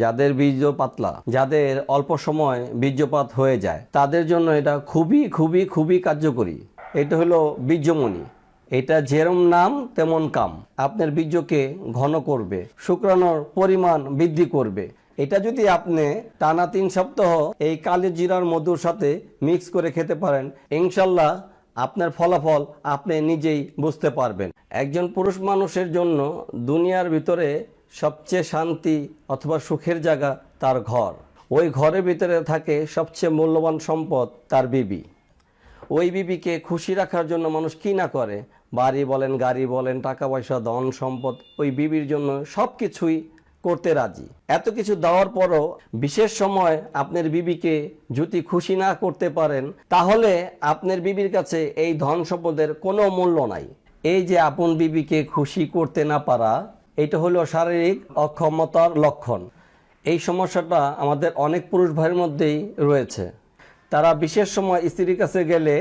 যাদের বীর্য পাতলা, যাদের অল্প সময় বীর্যপাত হয়ে যায়, তাদের জন্য এটা খুবই খুবই খুবই কার্যকরী। এটা হলো বীর্যমণি। এটা যেরম নাম তেমন কাম। আপনার বীর্যকে ঘন করবে, শুক্রাণুর পরিমাণ বৃদ্ধি করবে। এটা যদি আপনি টানা 3 সপ্তাহ এই কালিজিরার মধুর সাথে মিক্স করে খেতে পারেন, ইনশাল্লাহ আপনার ফলাফল আপনি নিজেই বুঝতে পারবেন। একজন পুরুষ মানুষের জন্য দুনিয়ার ভিতরে সবচেয়ে শান্তি অথবা সুখের জায়গা তার ঘর। ওই ঘরের ভিতরে থাকে সবচেয়ে মূল্যবান সম্পদ তার বিবি। ওই বিবিকে খুশি রাখার জন্য মানুষ কি না করে, বাড়ি বলেন, গাড়ি বলেন, টাকা পয়সা, ধন সম্পদ, ওই বিবির জন্য সব কিছুই করতে রাজি। এত কিছু দেওয়ার পরও বিশেষ সময় আপনার বিবিকে যদি খুশি না করতে পারেন, তাহলে আপনার বিবির কাছে এই ধন সম্পদের কোনো মূল্য নাই। এই যে আপন বিবিকে খুশি করতে না পারা, এটা হলো শারীরিক অক্ষমতার লক্ষণ। এই সমস্যাটা আমাদের অনেক পুরুষ ভাইয়ের মধ্যেই রয়েছে। তারা বিশেষ সময় স্ত্রীর কাছে গেলে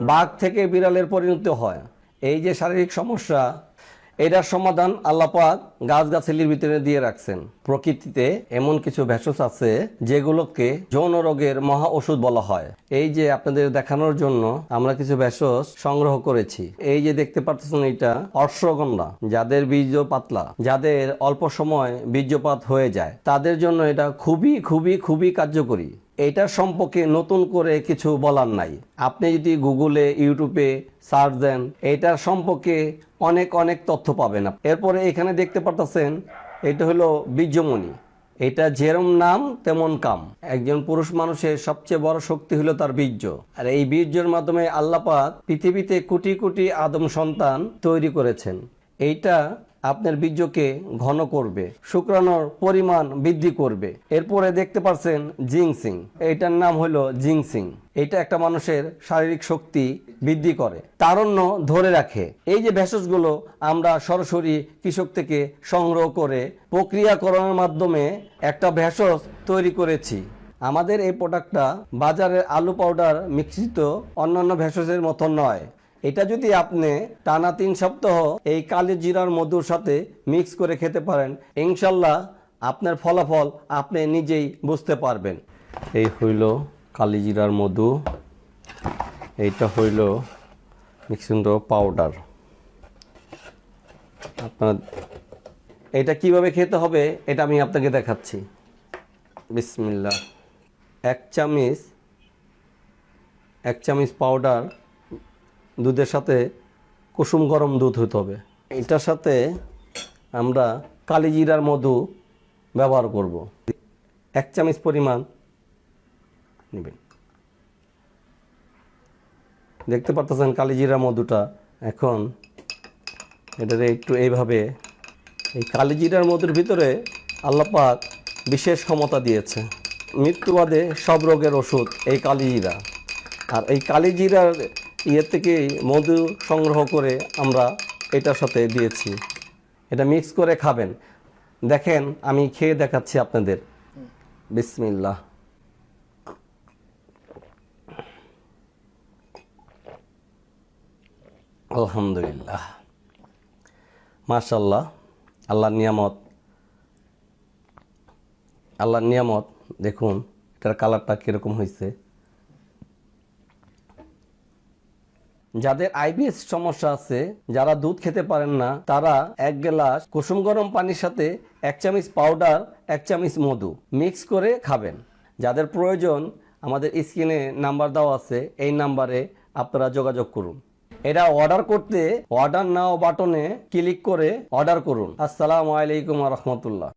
বাঘ থেকে বিড়ালের পরিণত হয়। এই যে শারীরিক সমস্যা, এটার সমাধান আল্লাহ পাক গাছগাছালির ভিতরে দিয়ে রাখছেন। প্রকৃতিতে এমন কিছু ভেষজ আছে যেগুলোকে যৌন রোগের মহা ওষুধ বলা হয়। এই যে আপনাদের দেখানোর জন্য আমরা কিছু ভেষজ সংগ্রহ করেছি। এই যে দেখতে পাচ্ছেন, এটা অশ্বগন্ধা। যাদের বীর্য পাতলা, যাদের অল্প সময় বীর্যপাত হয়ে যায়, তাদের জন্য এটা খুবই খুবই খুবই কার্যকরী। এটার সম্পর্কে নতুন করে কিছু বলার নাই। আপনি যদি গুগলে, ইউটিউবে সার্চ দেন, এটার সম্পর্কে অনেক অনেক তথ্য পাবেন। এরপরে এখানে দেখতে পাচ্ছেন, এটা হলো বীর্যমণি। এটা যেরম নাম তেমন কাম। একজন পুরুষ মানুষের সবচেয়ে বড় শক্তি হলো তার বীর্য। আর এই বীর্যের মাধ্যমে আল্লাহ পাক পৃথিবীতে কোটি কোটি আদম সন্তান তৈরি করেছেন। এইটা আপনার বীর্যকে ঘন করবে, শুক্রাণুর পরিমাণ বৃদ্ধি করবে। এরপরে দেখতে পাচ্ছেন জিংসিং। এইটার নাম হলো জিংসিং। এটা একটা মানুষের শারীরিক শক্তি বৃদ্ধি করে, তারুণ্য ধরে রাখে। এই যে ভেষজগুলো আমরা সরাসরি কৃষক থেকে সংগ্রহ করে প্রক্রিয়াকরণের মাধ্যমে একটা ভেষজ তৈরি করেছি। আমাদের এই প্রোডাক্টটা বাজারের আলু পাউডার মিশ্রিত অন্যান্য ভেষজের মতো নয়। এটা যদি আপনি টানা 3 সপ্তাহ এই কালিজিরার মধুর সাথে মিক্স করে খেতে পারেন, ইনশাল্লাহ আপনার ফলাফল আপনি নিজেই বুঝতে পারবেন। এই হইল কালিজিরার মধু, এইটা হইল মিক্সিং পাউডার। আপনার এটা কিভাবে খেতে হবে এটা আমি আপনাকে দেখাচ্ছি। বিসমিল্লাহ। 1 চামচ পাউডার দুধের সাথে কুসুম গরম দুধ হতে হবে। এটার সাথে আমরা কালিজিরার মধু ব্যবহার করব। 1 চামচ পরিমাণ নেবেন। দেখতে পাচ্ছেন কালিজিরা মধুটা। এখন এটারে একটু এইভাবে, এই কালিজিরার মধুর ভিতরে আল্লাহ পাক বিশেষ ক্ষমতা দিয়েছে। মৃত্যুবাদে সব রোগের ওষুধ এই কালিজিরা। আর এই কালিজিরার থেকে মধু সংগ্রহ করে আমরা এটার সাথে দিয়েছি। এটা মিক্স করে খাবেন। দেখেন, আমি খেয়ে দেখাচ্ছি আপনাদের। বিসমিল্লাহ। আলহামদুলিল্লাহ, মাশাআল্লাহ। আল্লাহর নিয়ামত। দেখুন এটার কালারটা কিরকম হয়েছে। যাদের আইবিএস সমস্যা আছে, যারা দুধ খেতে পারেন না, তারা 1 গ্লাস কুসুম গরম পানির সাথে 1 চামচ পাউডার, 1 চামচ মধু মিক্স করে খাবেন। যাদের প্রয়োজন, আমাদের স্ক্রিনে নাম্বার দেওয়া আছে, এই নাম্বারে আপনারা যোগাযোগ করুন। এটা অর্ডার করতে অর্ডার নাও বাটনে ক্লিক করে অর্ডার করুন। আসসালামু আলাইকুম ওয়া রাহমাতুল্লাহ।